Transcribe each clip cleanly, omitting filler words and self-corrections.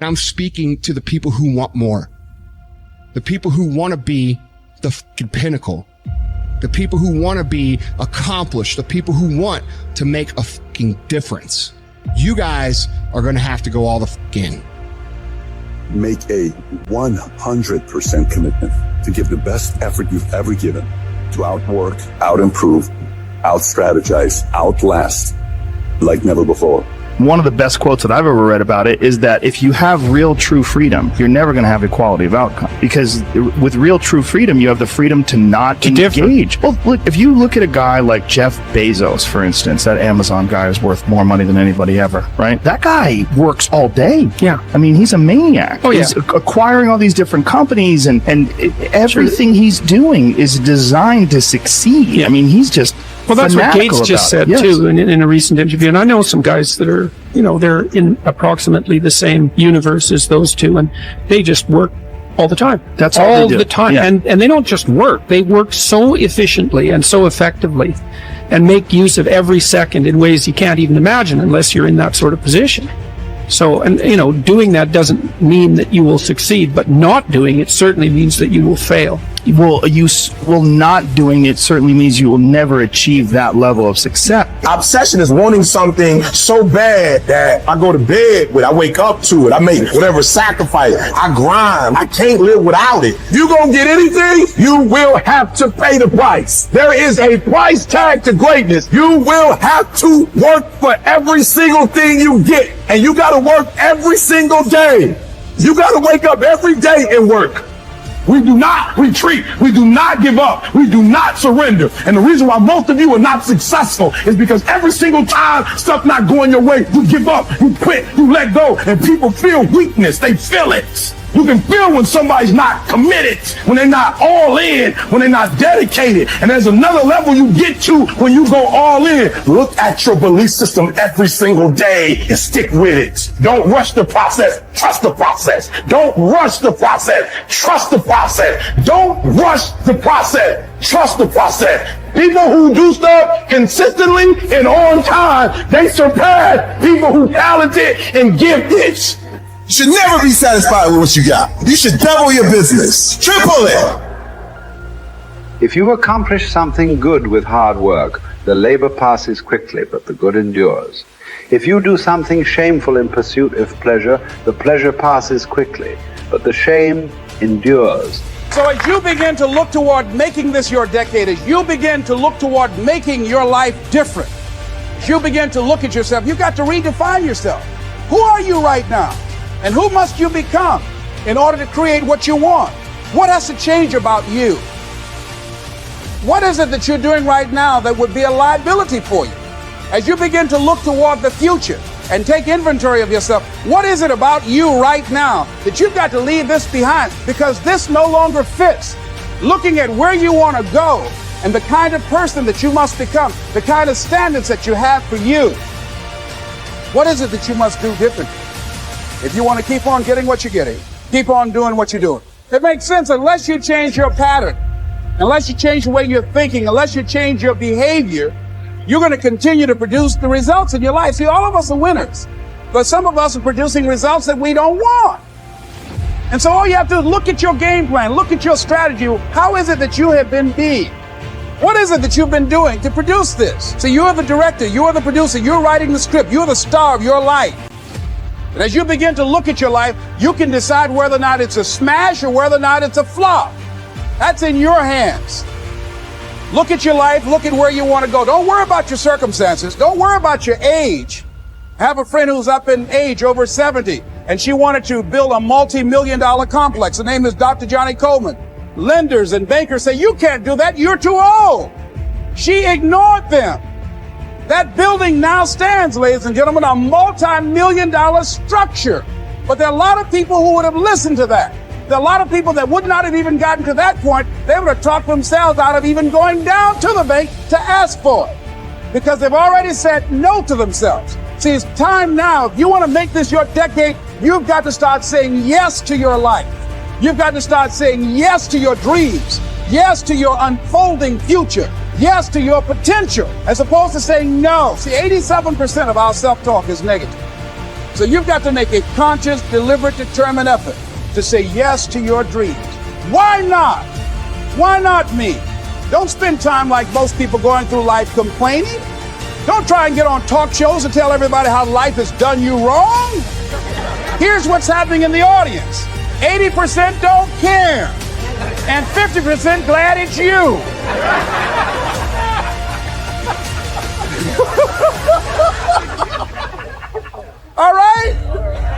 I'm speaking to the people who want more. The people who want to be the fucking pinnacle. The people who want to be accomplished. The people who want to make a fucking difference. You guys are going to have to go all the fuck in. Make a 100% commitment to give the best effort you've ever given to outwork, out-improve, out-strategize, outlast like never before. One of the best quotes that I've ever read about it is that if you have real true freedom, you're never going to have equality of outcome. Because with real true freedom, you have the freedom to not engage. Well, look, if you look at a guy like Jeff Bezos, for instance, that Amazon guy is worth more money than anybody ever, right? That guy works all day. Yeah. I mean, he's a maniac. Oh, yeah. He's acquiring all these different companies, and everything he's doing is designed to succeed. Yeah. I mean, he's just... Well, that's what Gates just said, too, in a recent interview. And I know some guys that are, they're in approximately the same universe as those two, and they just work all the time. That's all the time. Yeah. And they don't just work. They work so efficiently and so effectively and make use of every second in ways you can't even imagine unless you're in that sort of position. So, and, doing that doesn't mean that you will succeed, but not doing it certainly means that you will fail. Well, not doing it certainly means you will never achieve that level of success. Obsession is wanting something so bad that I go to bed with, I wake up to it, I make whatever sacrifice, I grind, I can't live without it. You gonna get anything, you will have to pay the price. There is a price tag to greatness. You will have to work for every single thing you get, and you gotta work every single day. You gotta wake up every day and work. We do not retreat. We do not give up. We do not surrender. And the reason why most of you are not successful is because every single time stuff not going your way, you give up, you quit, you let go, and people feel weakness. They feel it. You can feel when somebody's not committed, when they're not all in, when they're not dedicated. And there's another level you get to when you go all in. Look at your belief system every single day and stick with it. Don't rush the process. Trust the process. Don't rush the process. Trust the process. Don't rush the process. Trust the process. People who do stuff consistently and on time, they surpass people who talented and gifted. You should never be satisfied with what you got. You should double your business, triple it. If you accomplish something good with hard work, the labor passes quickly, but the good endures. If you do something shameful in pursuit of pleasure, the pleasure passes quickly, but the shame endures. So as you begin to look toward making this your decade, as you begin to look toward making your life different, as you begin to look at yourself, you've got to redefine yourself. Who are you right now? And who must you become in order to create what you want? What has to change about you? What is it that you're doing right now that would be a liability for you? As you begin to look toward the future and take inventory of yourself, what is it about you right now that you've got to leave this behind because this no longer fits? Looking at where you want to go and the kind of person that you must become, the kind of standards that you have for you. What is it that you must do differently? If you want to keep on getting what you're getting, keep on doing what you're doing. It makes sense unless you change your pattern, unless you change the way you're thinking, unless you change your behavior, you're going to continue to produce the results in your life. See, all of us are winners, but some of us are producing results that we don't want. And so all you have to do is look at your game plan, look at your strategy. How is it that you have been being? What is it that you've been doing to produce this? So you're the director, you're the producer, you're writing the script, you're the star of your life. And as you begin to look at your life, you can decide whether or not it's a smash or whether or not it's a flop. That's in your hands. Look at your life, look at where you want to go. Don't worry about your circumstances. Don't worry about your age. I have a friend who's up in age, over 70, and she wanted to build a multi-million-dollar complex. The name is Dr. Johnny Coleman. Lenders and bankers say, you can't do that, you're too old. She ignored them. That building now stands, ladies and gentlemen, a multi-million-dollar structure. But there are a lot of people who would have listened to that. There are a lot of people that would not have even gotten to that point. They would have talked themselves out of even going down to the bank to ask for it, because they've already said no to themselves. See, it's time now. If you want to make this your decade, you've got to start saying yes to your life. You've got to start saying yes to your dreams, yes to your unfolding future, yes to your potential, as opposed to saying no. See, 87% of our self-talk is negative. So you've got to make a conscious, deliberate, determined effort to say yes to your dreams. Why not? Why not me? Don't spend time like most people going through life complaining. Don't try and get on talk shows and tell everybody how life has done you wrong. Here's what's happening in the audience. 80% don't care, and 50% glad it's you. All right?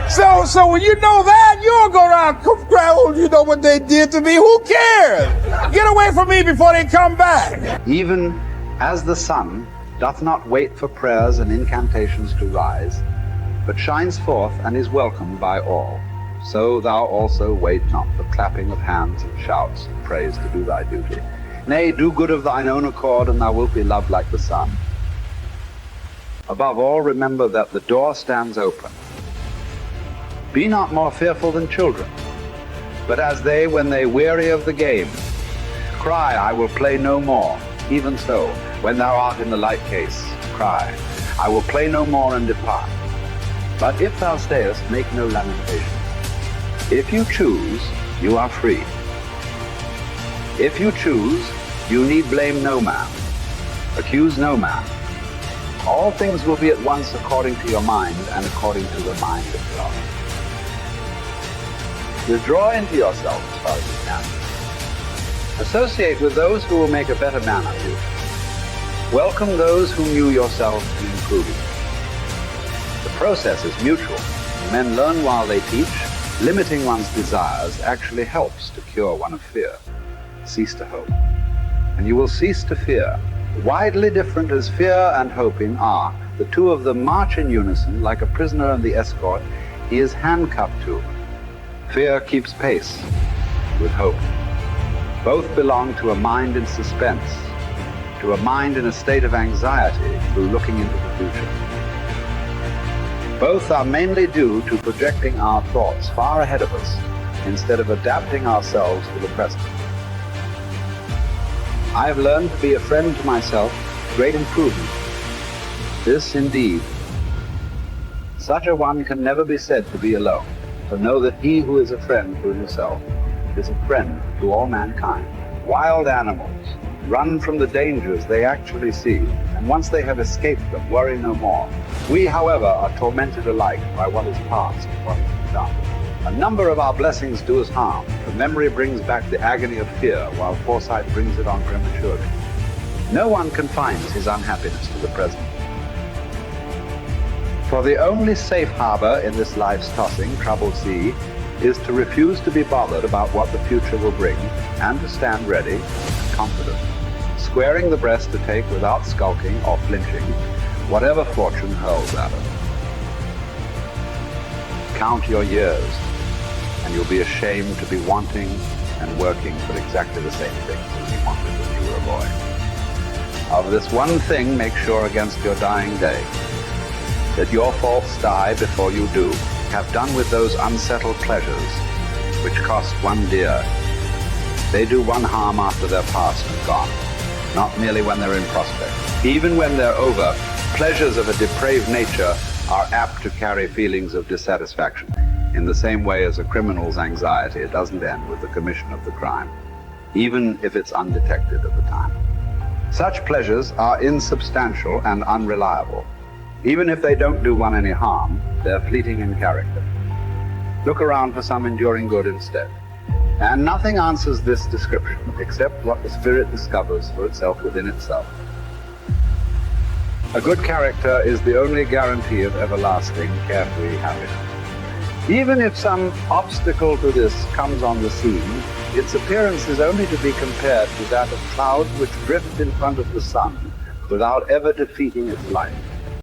So when you know that, you'll go around, oh, you know what they did to me? Who cares? Get away from me before they come back. Even as the sun doth not wait for prayers and incantations to rise, but shines forth and is welcomed by all, so thou also wait not for clapping of hands and shouts and praise to do thy duty. Nay, do good of thine own accord, and thou wilt be loved like the sun. Above all, remember that the door stands open. Be not more fearful than children, but as they, when they weary of the game, cry, I will play no more. Even so, when thou art in the light case, cry, I will play no more, and depart. But if thou stayest, make no lamentation. If you choose, you are free. If you choose, you need blame no man, accuse no man. All things will be at once according to your mind and according to the mind of God. Withdraw into yourself as far as you can. Associate with those who will make a better man of you. Welcome those whom you yourself can improve. The process is mutual. Men learn while they teach. Limiting one's desires actually helps to cure one of fear. Cease to hope, and you will cease to fear. Widely different as fear and hoping are, the two of them march in unison like a prisoner and the escort he is handcuffed to. Fear keeps pace with hope. Both belong to a mind in suspense, to a mind in a state of anxiety through looking into the future. Both are mainly due to projecting our thoughts far ahead of us instead of adapting ourselves to the present. I have learned to be a friend to myself, great improvement. This indeed. Such a one can never be said to be alone, to know that he who is a friend to himself is a friend to all mankind. Wild animals run from the dangers they actually see, and once they have escaped them, worry no more. We, however, are tormented alike by what is past and what is done. A number of our blessings do us harm, for memory brings back the agony of fear, while foresight brings it on prematurely. No one confines his unhappiness to the present. For the only safe harbor in this life's tossing, troubled sea is to refuse to be bothered about what the future will bring, and to stand ready and confident, squaring the breast to take without skulking or flinching whatever fortune hurls at us. Count your years, and you'll be ashamed to be wanting and working for exactly the same things as you wanted when you were a boy. Of this one thing, make sure against your dying day, that your faults die before you do, have done with those unsettled pleasures which cost one dear. They do one harm after they're past and gone, not merely when they're in prospect. Even when they're over, pleasures of a depraved nature are apt to carry feelings of dissatisfaction, in the same way as a criminal's anxiety doesn't end with the commission of the crime, even if it's undetected at the time. Such pleasures are insubstantial and unreliable. Even if they don't do one any harm, they're fleeting in character. Look around for some enduring good instead. And nothing answers this description except what the spirit discovers for itself within itself. A good character is the only guarantee of everlasting, carefree happiness. Even if some obstacle to this comes on the scene, its appearance is only to be compared to that of clouds which drift in front of the sun without ever defeating its light.